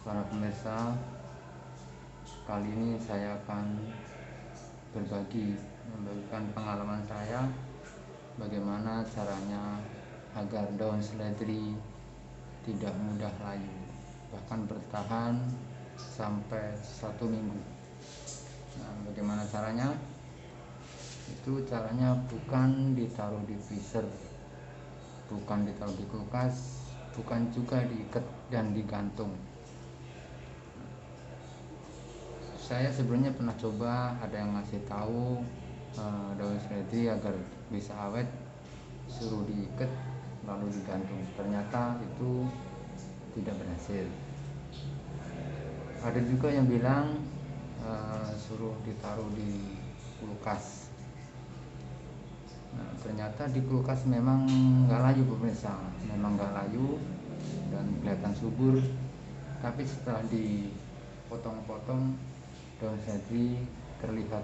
para pemirsa. Kali ini saya akan membagikan pengalaman saya bagaimana caranya agar daun seledri tidak mudah layu, bahkan bertahan sampai 1 minggu. Nah, bagaimana caranya? Itu caranya bukan ditaruh di freezer, bukan ditaruh di kulkas, bukan juga diikat dan digantung. Saya sebelumnya pernah coba, ada yang ngasih tahu daun seledri agar bisa awet suruh diikat lalu digantung. Ternyata itu tidak berhasil. Ada juga yang bilang suruh ditaruh di kulkas. Nah, ternyata di kulkas memang nggak layu pemirsa, memang nggak layu dan kelihatan subur. Tapi setelah dipotong-potong, daun seledri terlihat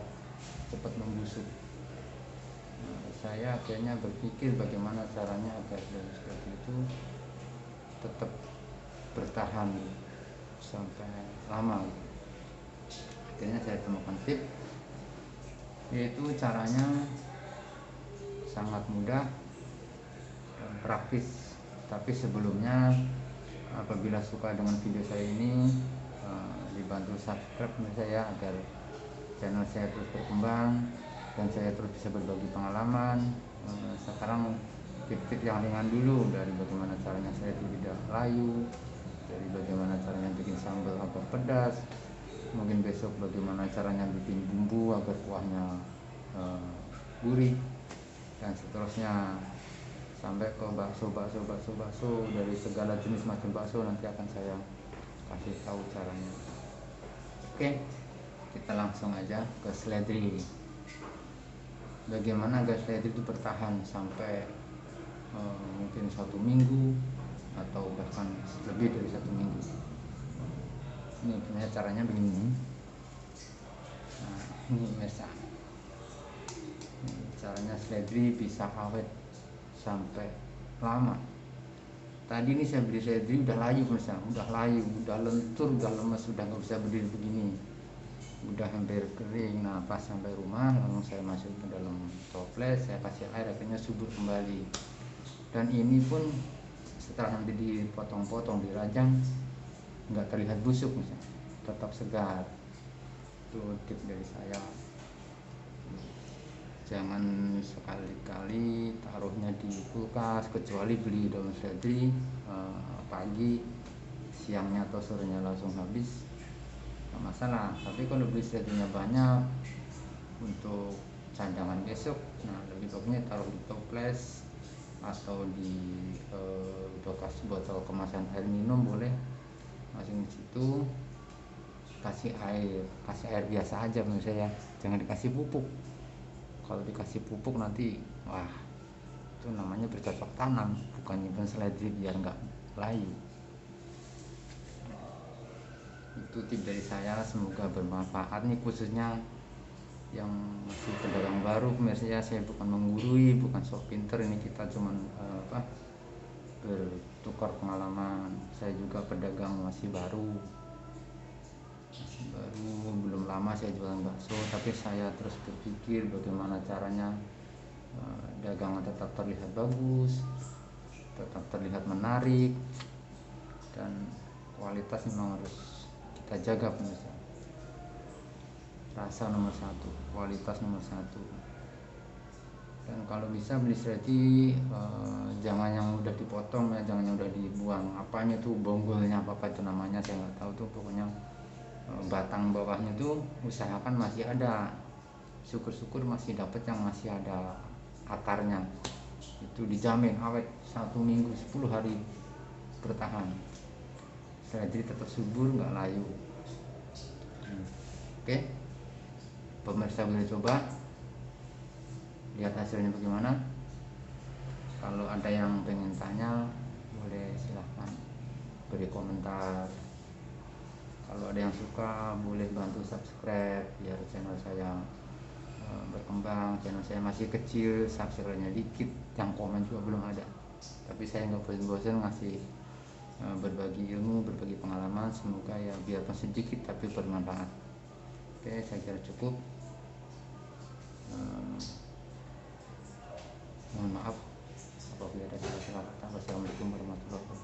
cepat membusuk. Nah, saya akhirnya berpikir bagaimana caranya agar daun seledri itu tetap bertahan sampai lama. Akhirnya saya temukan tip, yaitu caranya sangat mudah dan praktis. Tapi sebelumnya, apabila suka dengan video saya ini, dibantu subscribe saya agar channel saya terus berkembang dan saya terus bisa berbagi pengalaman. Sekarang tip-tip yang ringan dulu, dari bagaimana caranya saya tidak layu, dari bagaimana caranya bikin sambal agar pedas, mungkin besok bagaimana caranya bikin bumbu agar kuahnya gurih, dan seterusnya sampai ke bakso dari segala jenis macam bakso. Nanti akan saya kasih tahu caranya. Oke, kita langsung aja ke seledri. Bagaimana agar seledri itu bertahan sampai mungkin 1 minggu atau bahkan lebih dari 1 minggu. Ini caranya begini. Nah, ini pemirsa, caranya seledri bisa awet sampai lama. Tadi ini saya beli seledri udah layu pemirsa, udah layu, udah lentur, udah lemes, udah nggak bisa berdiri begini, udah hampir kering. Nah, pas sampai rumah langsung saya masuk ke dalam toples, saya kasih air, akhirnya subur kembali. Dan ini pun setelah nanti dipotong-potong, dirajang, nggak terlihat busuk misalnya, tetap segar. Itu tip dari saya. Jangan sekali-kali taruhnya di kulkas, kecuali beli daun seledri pagi, siangnya atau sorenya langsung habis, nggak masalah. Tapi kalau beli seledrinya banyak untuk cadangan besok, nah lebih bagusnya taruh di toples atau di bekas botol kemasan air minum, boleh masukin di situ. Kasih air biasa aja menurut saya, jangan dikasih pupuk. Kalau dikasih pupuk nanti wah, itu namanya bercocok tanam, bukan nyimpen seledri biar nggak layu. Itu tip dari saya, semoga bermanfaat nih, khususnya yang masih pedagang baru pemirsa ya. Saya bukan menggurui, bukan sok pinter, ini kita cuman bertukar pengalaman. Saya juga pedagang masih baru, belum lama saya jualan bakso, tapi saya terus berpikir bagaimana caranya dagangan tetap terlihat bagus, tetap terlihat menarik, dan kualitas memang harus kita jaga pemirsa. Rasa nomor satu, kualitas nomor satu. Dan kalau bisa beli seledri jangan yang udah dipotong ya, jangan yang udah dibuang. Apanya tuh, bonggolnya apa itu namanya, saya nggak tahu tuh. Pokoknya batang bawahnya tuh usahakan masih ada. Syukur-syukur masih dapat yang masih ada akarnya. Itu dijamin awet 1 minggu, 10 hari bertahan. Seledri tetap subur, nggak layu. Oke, pemirsa boleh coba lihat hasilnya bagaimana. Kalau ada yang pengen tanya, boleh silahkan beri komentar. Kalau ada yang suka, boleh bantu subscribe biar channel saya berkembang. Channel saya masih kecil, subscribe-nya dikit, yang komen juga belum ada. Tapi saya nggak bosan-bosan ngasih berbagi ilmu, berbagi pengalaman. Semoga ya biarpun sedikit tapi bermanfaat. Oke, saya kira cukup. Mohon maaf apabila ada salah kata. Wassalamualaikum warahmatullahi wabarakatuh.